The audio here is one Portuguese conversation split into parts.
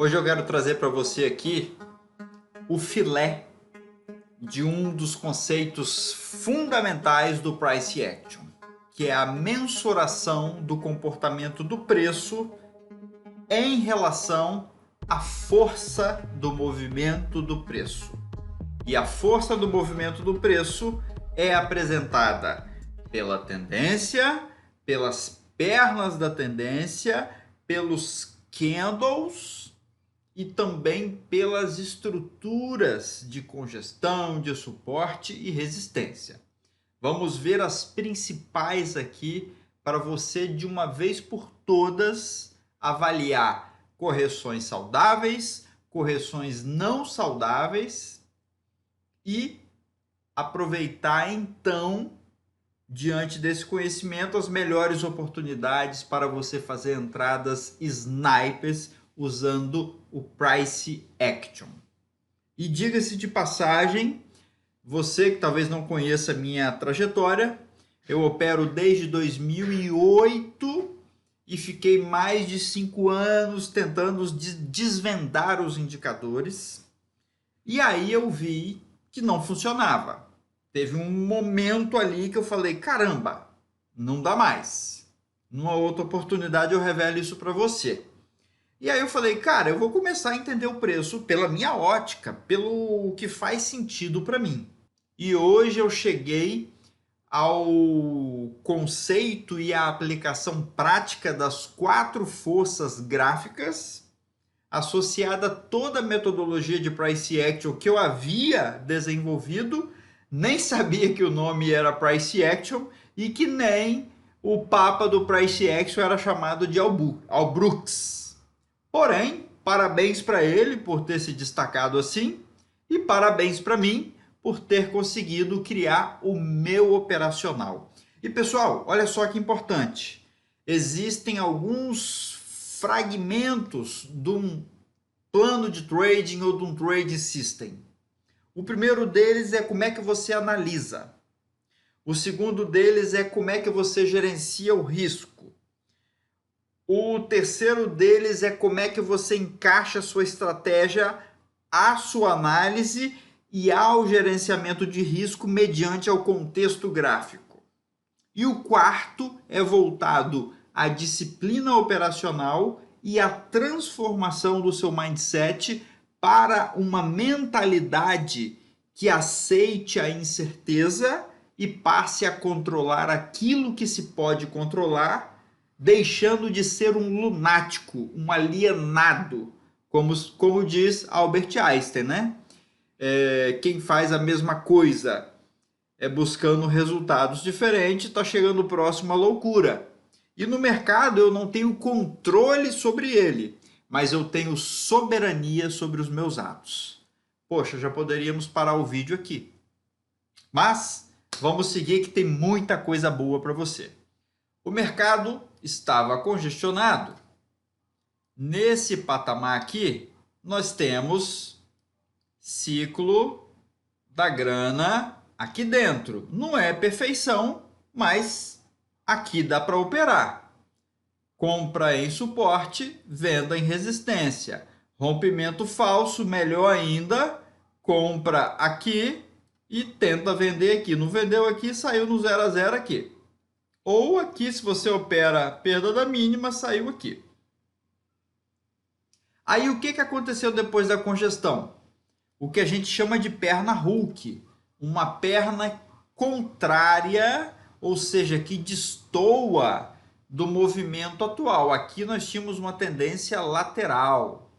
Hoje eu quero trazer para você aqui o filé de um dos conceitos fundamentais do Price Action, que é a mensuração do comportamento do preço em relação à força do movimento do preço. E a força do movimento do preço é apresentada pela tendência, pelas pernas da tendência, pelos candles e também pelas estruturas de congestão, de suporte e resistência. Vamos ver as principais aqui para você, de uma vez por todas, avaliar correções saudáveis, correções não saudáveis e aproveitar então, diante desse conhecimento, as melhores oportunidades para você fazer entradas snipers usando o Price Action. E diga-se de passagem, você que talvez não conheça a minha trajetória, eu opero desde 2008 e fiquei mais de 5 anos tentando desvendar os indicadores. E aí eu vi que não funcionava. Teve um momento ali que eu falei, caramba, não dá mais. Numa outra oportunidade eu revelo isso para você. E aí eu falei, cara, eu vou começar a entender o preço pela minha ótica, pelo que faz sentido para mim. E hoje eu cheguei ao conceito e à aplicação prática das 4 forças gráficas, associada a toda a metodologia de Price Action que eu havia desenvolvido, nem sabia que o nome era Price Action e que nem o papa do Price Action era chamado de Albrooks. Porém, parabéns para ele por ter se destacado assim e parabéns para mim por ter conseguido criar o meu operacional. E pessoal, olha só que importante. Existem alguns fragmentos de um plano de trading ou de um trading system. O primeiro deles é como é que você analisa. O segundo deles é como é que você gerencia o risco. O terceiro deles é como é que você encaixa a sua estratégia à sua análise e ao gerenciamento de risco mediante ao contexto gráfico. E o quarto é voltado à disciplina operacional e à transformação do seu mindset para uma mentalidade que aceite a incerteza e passe a controlar aquilo que se pode controlar, deixando de ser um lunático, um alienado, como diz Albert Einstein, né? Quem faz a mesma coisa buscando resultados diferentes está chegando próximo à loucura. E no mercado eu não tenho controle sobre ele, mas eu tenho soberania sobre os meus atos. Poxa, já poderíamos parar o vídeo aqui. Mas vamos seguir que tem muita coisa boa para você. O mercado estava congestionado. Nesse patamar aqui, nós temos ciclo da grana aqui dentro. Não é perfeição, mas aqui dá para operar. Compra em suporte, venda em resistência. Rompimento falso, melhor ainda, compra aqui e tenta vender aqui. Não vendeu aqui, saiu no 0 a 0 aqui. Ou aqui, se você opera perda da mínima, saiu aqui. Aí o que aconteceu depois da congestão? O que a gente chama de perna Hulk. Uma perna contrária, ou seja, que destoa do movimento atual. Aqui nós tínhamos uma tendência lateral.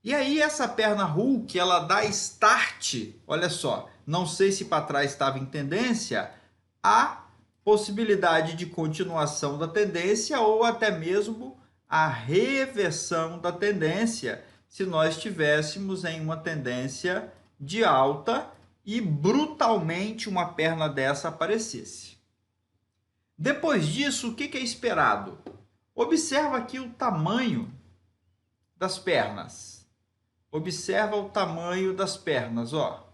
E aí essa perna Hulk, ela dá start, olha só, não sei se para trás estava em tendência, a possibilidade de continuação da tendência ou até mesmo a reversão da tendência, se nós estivéssemos em uma tendência de alta e brutalmente uma perna dessa aparecesse. Depois disso, o que é esperado? Observa aqui o tamanho das pernas. Observa o tamanho das pernas, ó.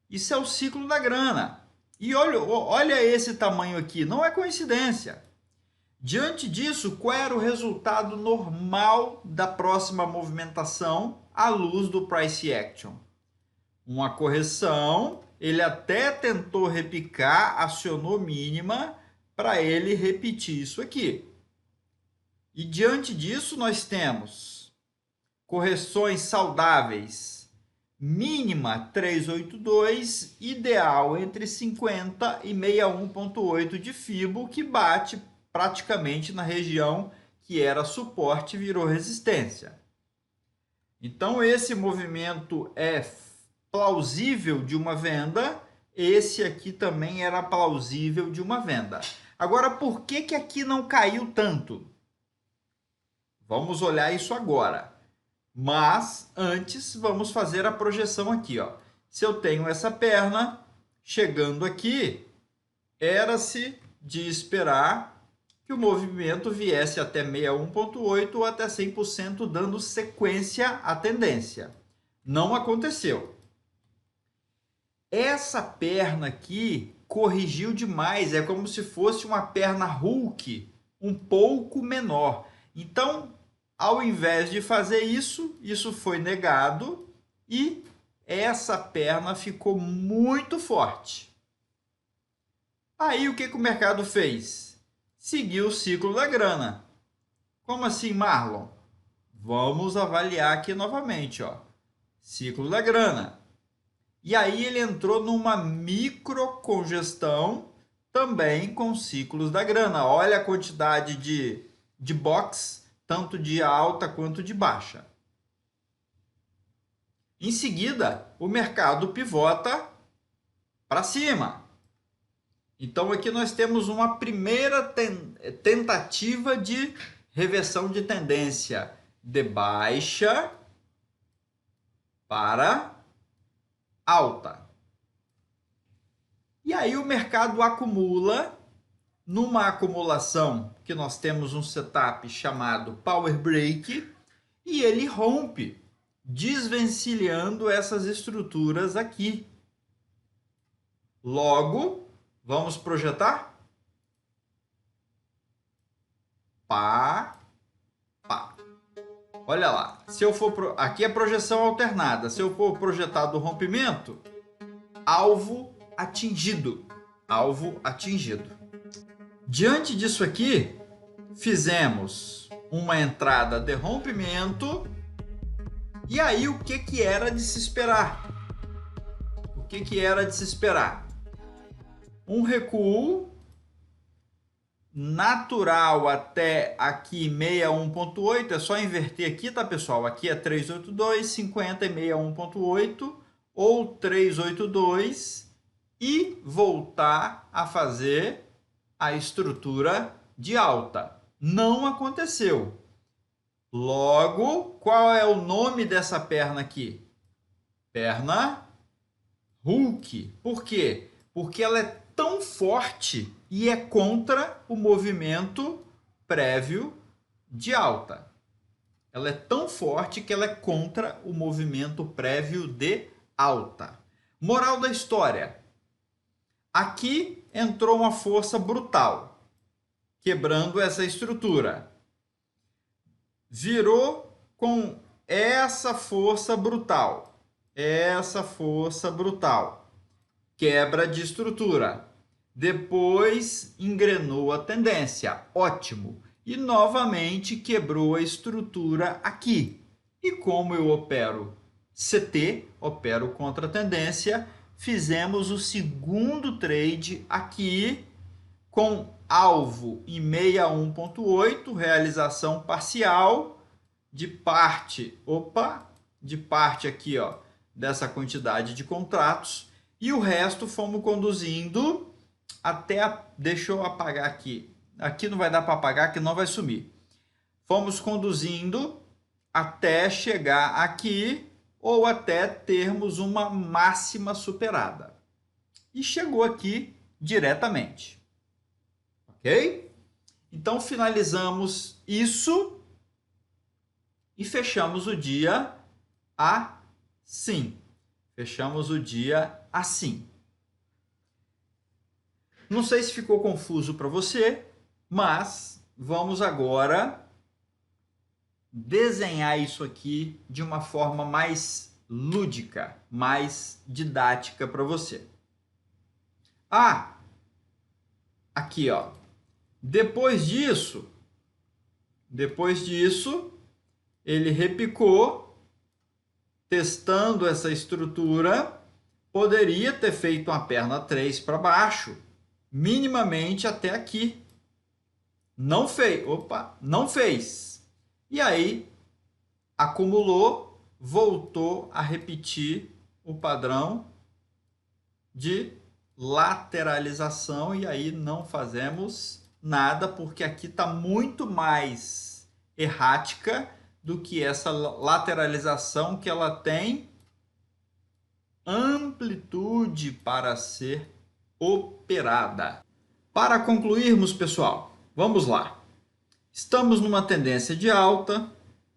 Isso é o ciclo da grana. E olha esse tamanho aqui, não é coincidência. Diante disso, qual era o resultado normal da próxima movimentação à luz do price action? Uma correção, ele até tentou repicar, acionou mínima para ele repetir isso aqui. E diante disso, nós temos correções saudáveis, mínima 382, ideal entre 50 e 61,8 de Fibo, que bate praticamente na região que era suporte e virou resistência. Então, esse movimento é plausível de uma venda, esse aqui também era plausível de uma venda. Agora, por que que aqui não caiu tanto? Vamos olhar isso agora. Mas, antes, vamos fazer a projeção aqui, ó. Se eu tenho essa perna, chegando aqui, era-se de esperar que o movimento viesse até 61,8 ou até 100%, dando sequência à tendência. Não aconteceu. Essa perna aqui corrigiu demais, é como se fosse uma perna Hulk um pouco menor. Então, ao invés de fazer isso, isso foi negado e essa perna ficou muito forte. Aí o que o mercado fez? Seguiu o ciclo da grana. Como assim, Marlon? Vamos avaliar aqui novamente, ó. Ciclo da grana. E aí ele entrou numa microcongestão também com ciclos da grana. Olha a quantidade de box, tanto de alta quanto de baixa. Em seguida, o mercado pivota para cima. Então aqui nós temos uma primeira tentativa de reversão de tendência de baixa para alta. E aí o mercado acumula, numa acumulação que nós temos um setup chamado Power Break, e ele rompe, desvencilhando essas estruturas aqui. Logo, vamos projetar? Pá, pá. Olha lá, se eu for aqui é projeção alternada. Se eu for projetar do rompimento, alvo atingido. Alvo atingido. Diante disso aqui, fizemos uma entrada de rompimento. E aí, o que era de se esperar? O que era de se esperar? Um recuo natural até aqui 61,8, é só inverter aqui, tá, pessoal? Aqui é 382, 50 e 61,8 ou 382 e voltar a fazer a estrutura de alta. Não aconteceu. Logo, qual é o nome dessa perna aqui? Perna Hulk. Por quê? Porque ela é tão forte e é contra o movimento prévio de alta. Ela é tão forte que ela é contra o movimento prévio de alta. Moral da história. Aqui entrou uma força brutal, quebrando essa estrutura. Virou com essa força brutal. Essa força brutal. Quebra de estrutura. Depois engrenou a tendência. Ótimo. E novamente quebrou a estrutura aqui. E como eu opero CT, opero contra a tendência, fizemos o segundo trade aqui com alvo em 61,8, realização parcial de parte, de parte aqui, ó, dessa quantidade de contratos. E o resto fomos conduzindo até, deixa eu apagar aqui. Aqui não vai dar para apagar, que não vai sumir. Fomos conduzindo até chegar aqui ou até termos uma máxima superada. E chegou aqui diretamente. Ok? Então finalizamos isso e fechamos o dia assim. Fechamos o dia assim. Não sei se ficou confuso para você, mas vamos agora desenhar isso aqui de uma forma mais lúdica, mais didática para você. Ah, aqui ó, depois disso, ele repicou, testando essa estrutura, poderia ter feito uma perna 3 para baixo, minimamente até aqui. Não fez, não fez. E aí, acumulou, voltou a repetir o padrão de lateralização e aí não fazemos nada, porque aqui está muito mais errática do que essa lateralização que ela tem amplitude para ser operada. Para concluirmos, pessoal, vamos lá. Estamos numa tendência de alta,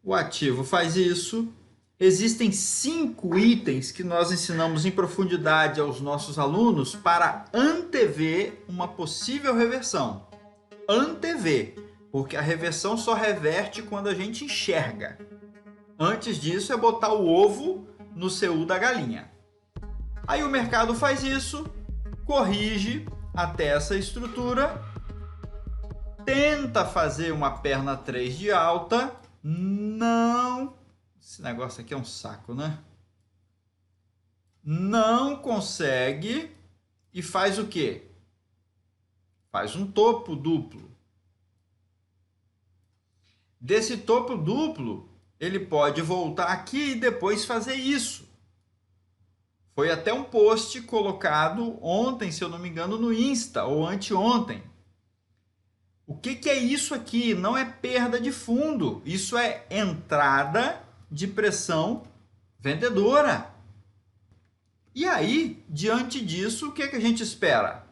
o ativo faz isso. Existem 5 itens que nós ensinamos em profundidade aos nossos alunos para antever uma possível reversão. Antever, porque a reversão só reverte quando a gente enxerga. Antes disso é botar o ovo no CU da galinha. Aí o mercado faz isso, corrige até essa estrutura, tenta fazer uma perna 3 de alta, não... Esse negócio aqui é um saco, né? Não consegue e faz o quê? Faz um topo duplo. Desse topo duplo, ele pode voltar aqui e depois fazer isso. Foi até um post colocado ontem, se eu não me engano, no Insta, ou anteontem. O que é isso aqui? Não é perda de fundo, isso é entrada de pressão vendedora. E aí, diante disso, o que a gente espera?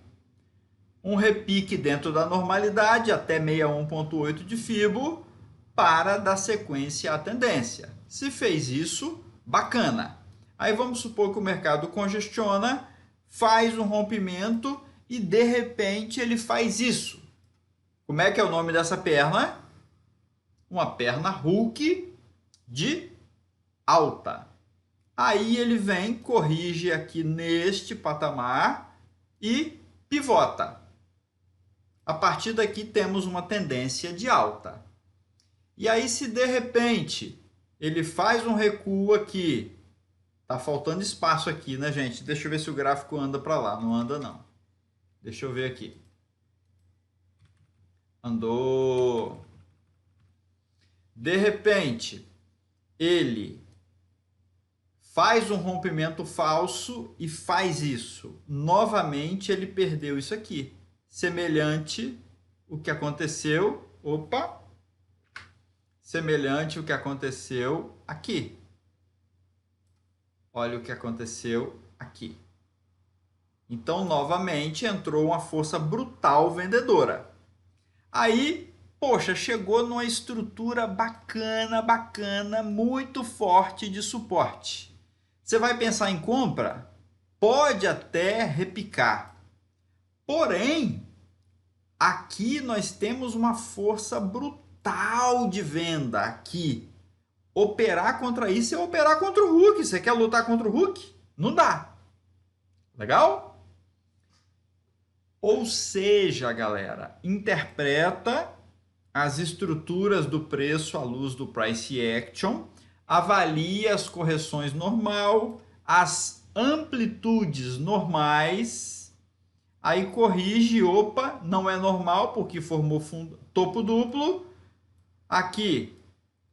Um repique dentro da normalidade até 61,8 de Fibo para dar sequência à tendência. Se fez isso, bacana. Aí vamos supor que o mercado congestiona, faz um rompimento e de repente ele faz isso. Como é que é o nome dessa perna? Uma perna Hulk de alta. Aí ele vem, corrige aqui neste patamar e pivota. A partir daqui temos uma tendência de alta. E aí se de repente ele faz um recuo aqui, tá faltando espaço aqui, né, gente? Deixa eu ver se o gráfico anda para lá. Não anda, não. Deixa eu ver aqui. Andou. De repente, ele faz um rompimento falso e faz isso. Novamente, ele perdeu isso aqui. Semelhante o que aconteceu. Opa! Semelhante o que aconteceu aqui. Olha o que aconteceu aqui. Então, novamente, entrou uma força brutal vendedora. Aí, poxa, chegou numa estrutura bacana, muito forte de suporte. Você vai pensar em compra? Pode até repicar. Porém, aqui nós temos uma força brutal de venda aqui. Operar contra isso é operar contra o Hulk. Você quer lutar contra o Hulk? Não dá. Legal? Ou seja, galera, interpreta as estruturas do preço à luz do Price Action, avalia as correções normal, as amplitudes normais, aí corrige, opa, não é normal porque formou topo duplo, aqui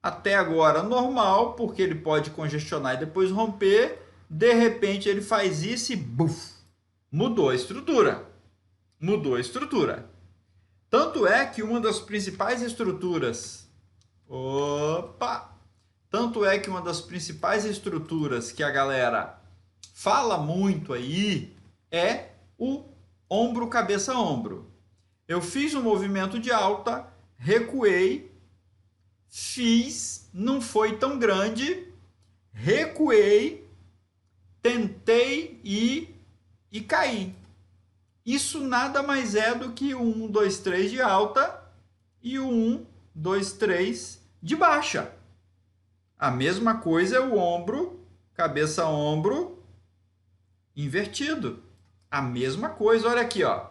até agora normal, porque ele pode congestionar e depois romper, de repente ele faz isso e buf, mudou a estrutura. Mudou a estrutura. Tanto é que uma das principais estruturas... Tanto é que uma das principais estruturas que a galera fala muito aí é o ombro, cabeça, ombro. Eu fiz um movimento de alta, recuei, fiz, não foi tão grande, recuei, tentei ir e caí. Isso nada mais é do que 1, 2, 3 de alta e o 1, 2, 3 de baixa. A mesma coisa é o ombro, cabeça-ombro invertido. A mesma coisa, olha aqui, ó.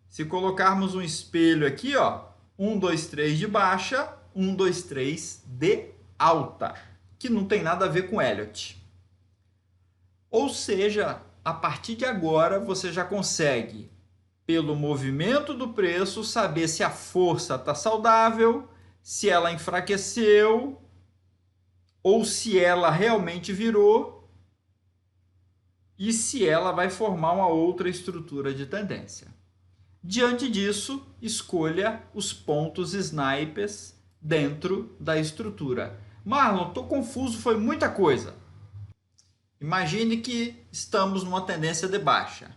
Se colocarmos um espelho aqui, ó, 1, 2, 3 de baixa, 1, 2, 3 de alta, que não tem nada a ver com Elliott. Ou seja, a partir de agora você já consegue, pelo movimento do preço, saber se a força está saudável, se ela enfraqueceu ou se ela realmente virou e se ela vai formar uma outra estrutura de tendência. Diante disso, escolha os pontos snipers dentro da estrutura. Marlon, estou confuso, foi muita coisa. Imagine que estamos numa tendência de baixa.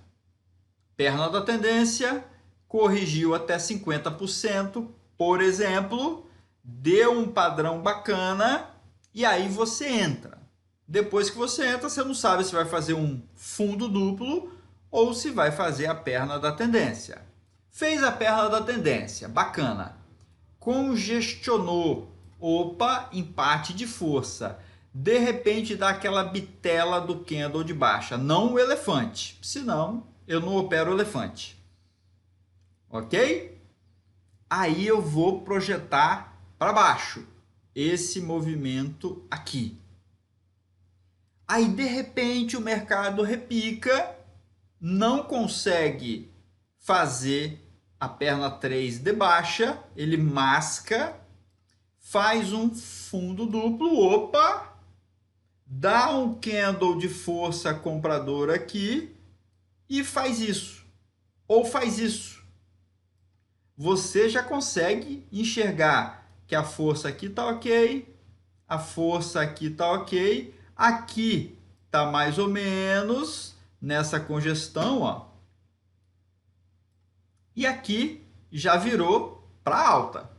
Perna da tendência, corrigiu até 50%, por exemplo, deu um padrão bacana e aí você entra. Depois que você entra, você não sabe se vai fazer um fundo duplo ou se vai fazer a perna da tendência. Fez a perna da tendência, bacana. Congestionou, opa, empate de força. De repente dá aquela bitela do candle de baixa, não o elefante, senão eu não opero o elefante. Ok? Aí eu vou projetar para baixo esse movimento aqui. Aí de repente o mercado repica, não consegue fazer a perna 3 de baixa, ele masca, faz um fundo duplo, opa, dá um candle de força compradora aqui e faz isso, ou faz isso. Você já consegue enxergar que a força aqui está ok, a força aqui está ok, aqui está mais ou menos nessa congestão, ó. E aqui já virou para alta.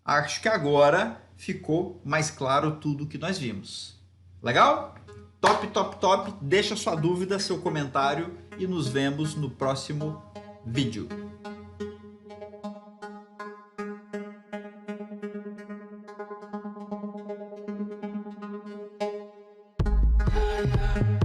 Acho que agora ficou mais claro tudo que nós vimos. Legal? Top, top, top. Deixa sua dúvida, seu comentário e nos vemos no próximo vídeo. Yeah.